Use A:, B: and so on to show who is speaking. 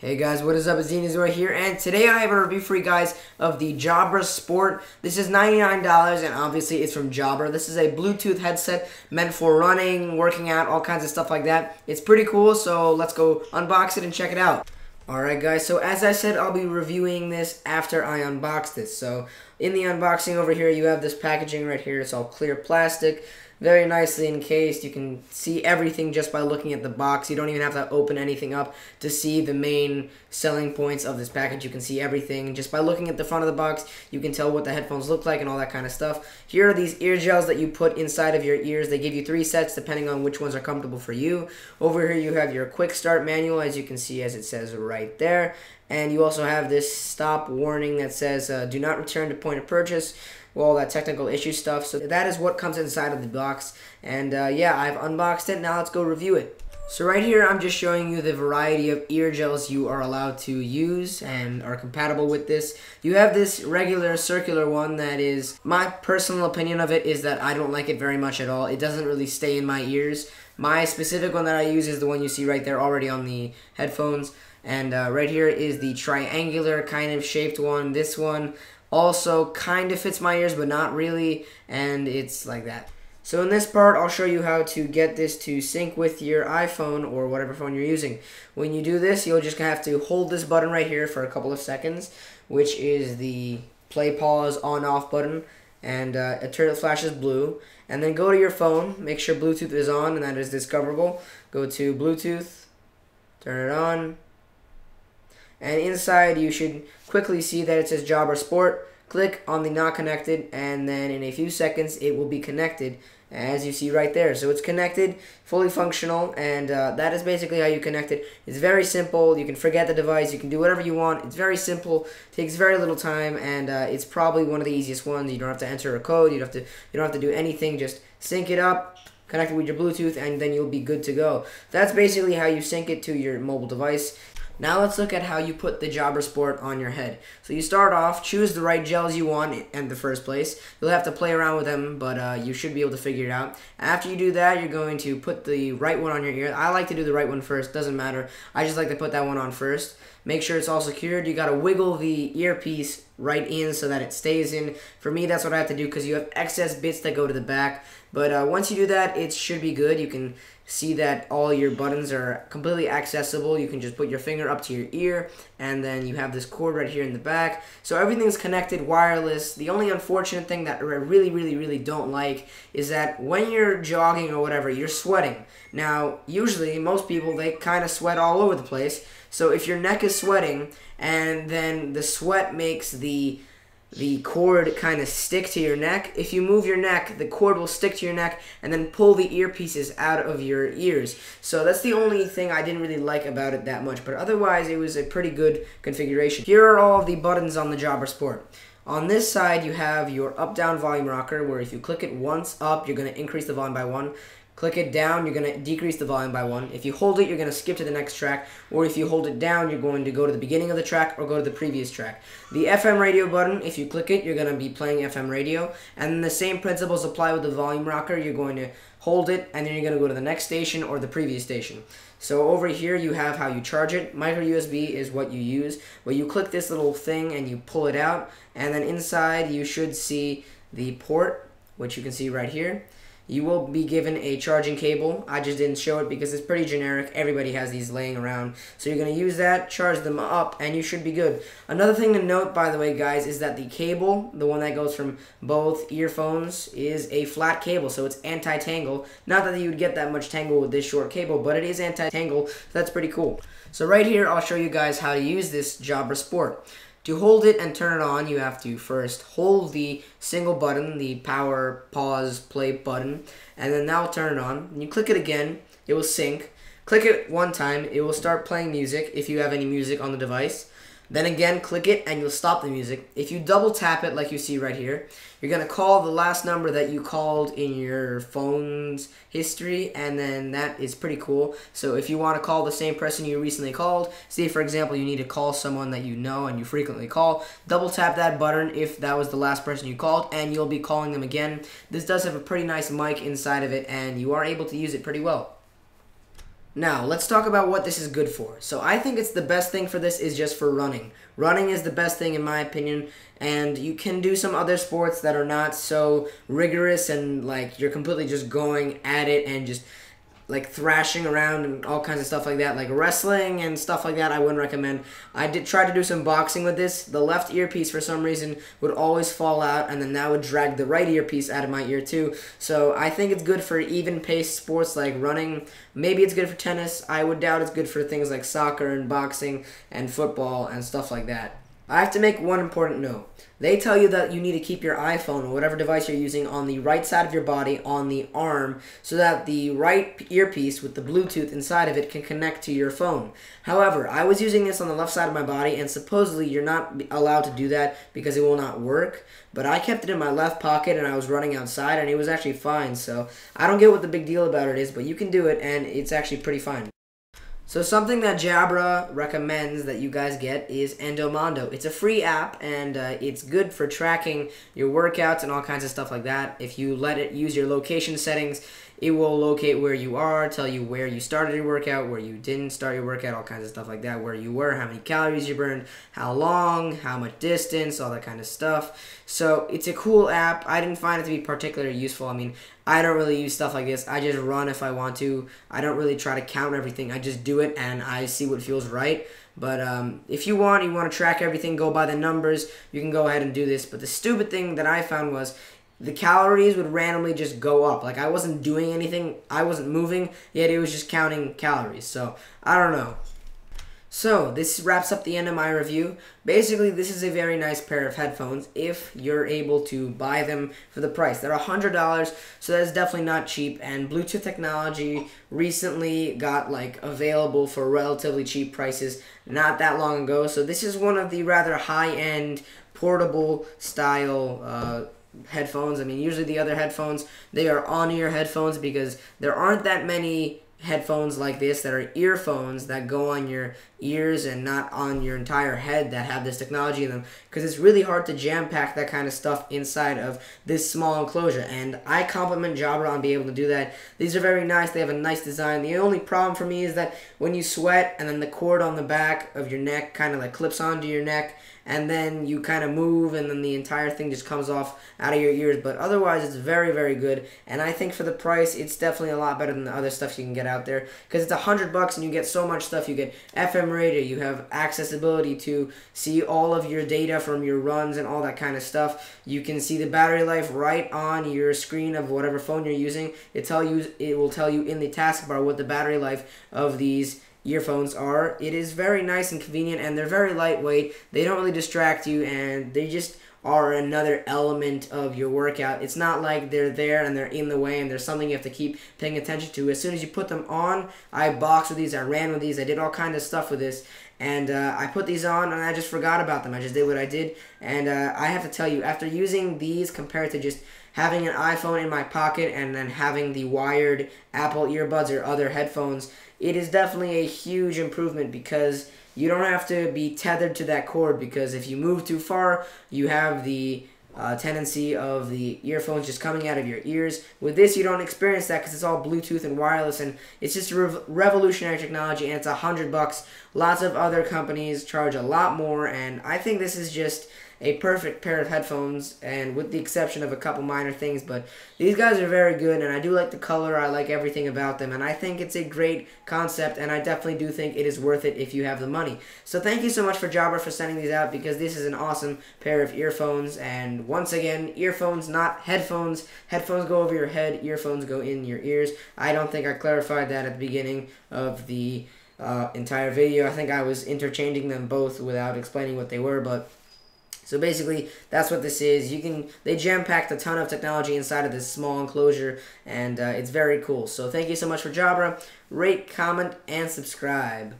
A: Hey guys, what is up? It's Zenizor here, and today I have a review for you guys of the Jabra Sport. This is $99, and obviously it's from Jabra. This is a Bluetooth headset meant for running, working out, all kinds of stuff like that. It's pretty cool, so let's go unbox it and check it out. Alright guys, so as I said, I'll be reviewing this after I unbox this. So in the unboxing over here, you have this packaging right here. It's all clear plastic. Very nicely encased. You can see everything just by looking at the box. You don't even have to open anything up to see the main selling points of this package. You can see everything just by looking at the front of the box. You can tell what the headphones look like and all that kind of stuff. Here are these ear gels that you put inside of your ears. They give you 3 sets depending on which ones are comfortable for you. Over here you have your quick start manual, as you can see, as it says right there. And you also have this stop warning that says do not return to point of purchase. Well, that technical issue stuff. So that is what comes inside of the box. And yeah, I've unboxed it. Now let's go review it. So right here, I'm just showing you the variety of ear gels you are allowed to use and are compatible with this. You have this regular circular one that is, my personal opinion of it is that I don't like it very much at all. It doesn't really stay in my ears. My specific one that I use is the one you see right there already on the headphones. And right here is the triangular kind of shaped one. This one also kind of fits my ears, but not really, and it's like that. So in this part, I'll show you how to get this to sync with your iPhone or whatever phone you're using. When you do this, you'll just have to hold this button right here for a couple of seconds, which is the play, pause, on, off button, and until it flashes blue. And then go to your phone, make sure Bluetooth is on, and that is discoverable. Go to Bluetooth, turn it on. And inside, you should quickly see that it says Jabra Sport. Click on the not connected, and then in a few seconds, it will be connected, as you see right there. So it's connected, fully functional, and that is basically how you connect it. It's very simple. You can forget the device. You can do whatever you want. It's very simple. Takes very little time, and it's probably one of the easiest ones. You don't have to enter a code. You don't have to do anything. Just sync it up, connect it with your Bluetooth, and then you'll be good to go. That's basically how you sync it to your mobile device. Now let's look at how you put the Jabra Sport on your head. So you start off, choose the right gels you want in the first place. You'll have to play around with them, but you should be able to figure it out. After you do that, you're going to put the right one on your ear. I like to do the right one first, doesn't matter. I just like to put that one on first. Make sure it's all secured. You gotta wiggle the earpiece right in so that it stays in. For me, that's what I have to do because you have excess bits that go to the back. But once you do that, it should be good. You can see that all your buttons are completely accessible. You can just put your finger up to your ear, and then you have this cord right here in the back. So everything's connected, wireless. The only unfortunate thing that I really don't like is that when you're jogging or whatever, you're sweating. Now, usually, most people, they kind of sweat all over the place. So if your neck is sweating, and then the sweat makes the cord kind of stick to your neck, if you move your neck, the cord will stick to your neck and then pull the earpieces out of your ears. So that's the only thing I didn't really like about it that much, but otherwise it was a pretty good configuration. Here are all of the buttons on the Jabra Sport. On this side, you have your up-down volume rocker, where if you click it once up, you're going to increase the volume by 1. Click it down, you're going to decrease the volume by 1. If you hold it, you're going to skip to the next track. Or if you hold it down, you're going to go to the beginning of the track or go to the previous track. The FM radio button, if you click it, you're going to be playing FM radio. And the same principles apply with the volume rocker. You're going to hold it, and then you're going to go to the next station or the previous station. So over here, you have how you charge it. Micro USB is what you use. But you click this little thing, and you pull it out. And then inside, you should see the port, which you can see right here. You will be given a charging cable. I just didn't show it because it's pretty generic. Everybody has these laying around. So you're going to use that, charge them up, and you should be good. Another thing to note, by the way, guys, is that the cable, the one that goes from both earphones, is a flat cable, so it's anti-tangle. Not that you would get that much tangle with this short cable, but it is anti-tangle, so that's pretty cool. So right here, I'll show you guys how to use this Jabra Sport. To hold it and turn it on, you have to first hold the single button, the power, pause, play button, and then that will turn it on. When you click it again, it will sync. Click it one time, it will start playing music if you have any music on the device. Then again, click it and you'll stop the music. If you double tap it like you see right here, you're going to call the last number that you called in your phone's history, and then that is pretty cool. So if you want to call the same person you recently called, say for example you need to call someone that you know and you frequently call, double tap that button if that was the last person you called, and you'll be calling them again. This does have a pretty nice mic inside of it, and you are able to use it pretty well. Now, let's talk about what this is good for. So I think it's the best thing for this is just for running. Running is the best thing in my opinion, and you can do some other sports that are not so rigorous and like you're completely just going at it and just like thrashing around and all kinds of stuff like that, like wrestling and stuff like that. I wouldn't recommend. I did try to do some boxing with this. The left earpiece for some reason would always fall out, and then that would drag the right earpiece out of my ear too. So I think it's good for even-paced sports like running. Maybe it's good for tennis. I would doubt it's good for things like soccer and boxing and football and stuff like that. I have to make one important note. They tell you that you need to keep your iPhone or whatever device you're using on the right side of your body, on the arm, so that the right earpiece with the Bluetooth inside of it can connect to your phone. However, I was using this on the left side of my body, and supposedly you're not allowed to do that because it will not work. But I kept it in my left pocket, and I was running outside, and it was actually fine. So I don't get what the big deal about it is, but you can do it, and it's actually pretty fine. So something that Jabra recommends that you guys get is Endomondo. It's a free app, and it's good for tracking your workouts and all kinds of stuff like that. If you let it use your location settings, it will locate where you are, tell you where you started your workout, where you didn't start your workout, all kinds of stuff like that, where you were, how many calories you burned, how long, how much distance, all that kind of stuff. So it's a cool app. I didn't find it to be particularly useful. I mean, I don't really use stuff like this. I just run if I want to. I don't really try to count everything. I just do it, and I see what feels right. But if you want to track everything, go by the numbers, you can go ahead and do this. But the stupid thing that I found was the calories would randomly just go up. Like, I wasn't doing anything. I wasn't moving, yet it was just counting calories. So, I don't know. So, this wraps up the end of my review. Basically, this is a very nice pair of headphones if you're able to buy them for the price. They're $100, so that's definitely not cheap. And Bluetooth technology recently got, like, available for relatively cheap prices not that long ago. So, this is one of the rather high-end, portable style headphones. I mean, usually the other headphones, they are on-ear headphones because there aren't that many headphones like this that are earphones that go on your ears and not on your entire head that have this technology in them, because it's really hard to jam pack that kind of stuff inside of this small enclosure, and I compliment Jabra on being able to do that. These are very nice. They have a nice design. The only problem for me is that when you sweat and then the cord on the back of your neck kind of like clips onto your neck, and then you kind of move and then the entire thing just comes off out of your ears. But otherwise, it's very, very good. And I think for the price, it's definitely a lot better than the other stuff you can get out there. Because it's $100 and you get so much stuff. You get FM radio. You have accessibility to see all of your data from your runs and all that kind of stuff. You can see the battery life right on your screen of whatever phone you're using. It will tell you in the taskbar what the battery life of these earphones are. It is very nice and convenient, and they're very lightweight. They don't really distract you, and they just are another element of your workout. It's not like they're there and they're in the way and there's something you have to keep paying attention to. As soon as you put them on, I boxed with these, I ran with these, I did all kinds of stuff with this, and I put these on and I just forgot about them. I just did what I did, and I have to tell you, after using these compared to just having an iPhone in my pocket and then having the wired Apple earbuds or other headphones, it is definitely a huge improvement because you don't have to be tethered to that cord, because if you move too far, you have the tendency of the earphones just coming out of your ears. With this, you don't experience that because it's all Bluetooth and wireless, and it's just revolutionary technology, and it's $100. Lots of other companies charge a lot more, and I think this is just a perfect pair of headphones, and with the exception of a couple minor things, but these guys are very good, and I do like the color, I like everything about them, and I think it's a great concept, and I definitely do think it is worth it if you have the money. So thank you so much for Jabra for sending these out, because this is an awesome pair of earphones, and once again, earphones, not headphones. Headphones go over your head, earphones go in your ears. I don't think I clarified that at the beginning of the entire video. I think I was interchanging them both without explaining what they were, but so basically, that's what this is. They jam-packed a ton of technology inside of this small enclosure, and it's very cool. So thank you so much for Jabra. Rate, comment, and subscribe.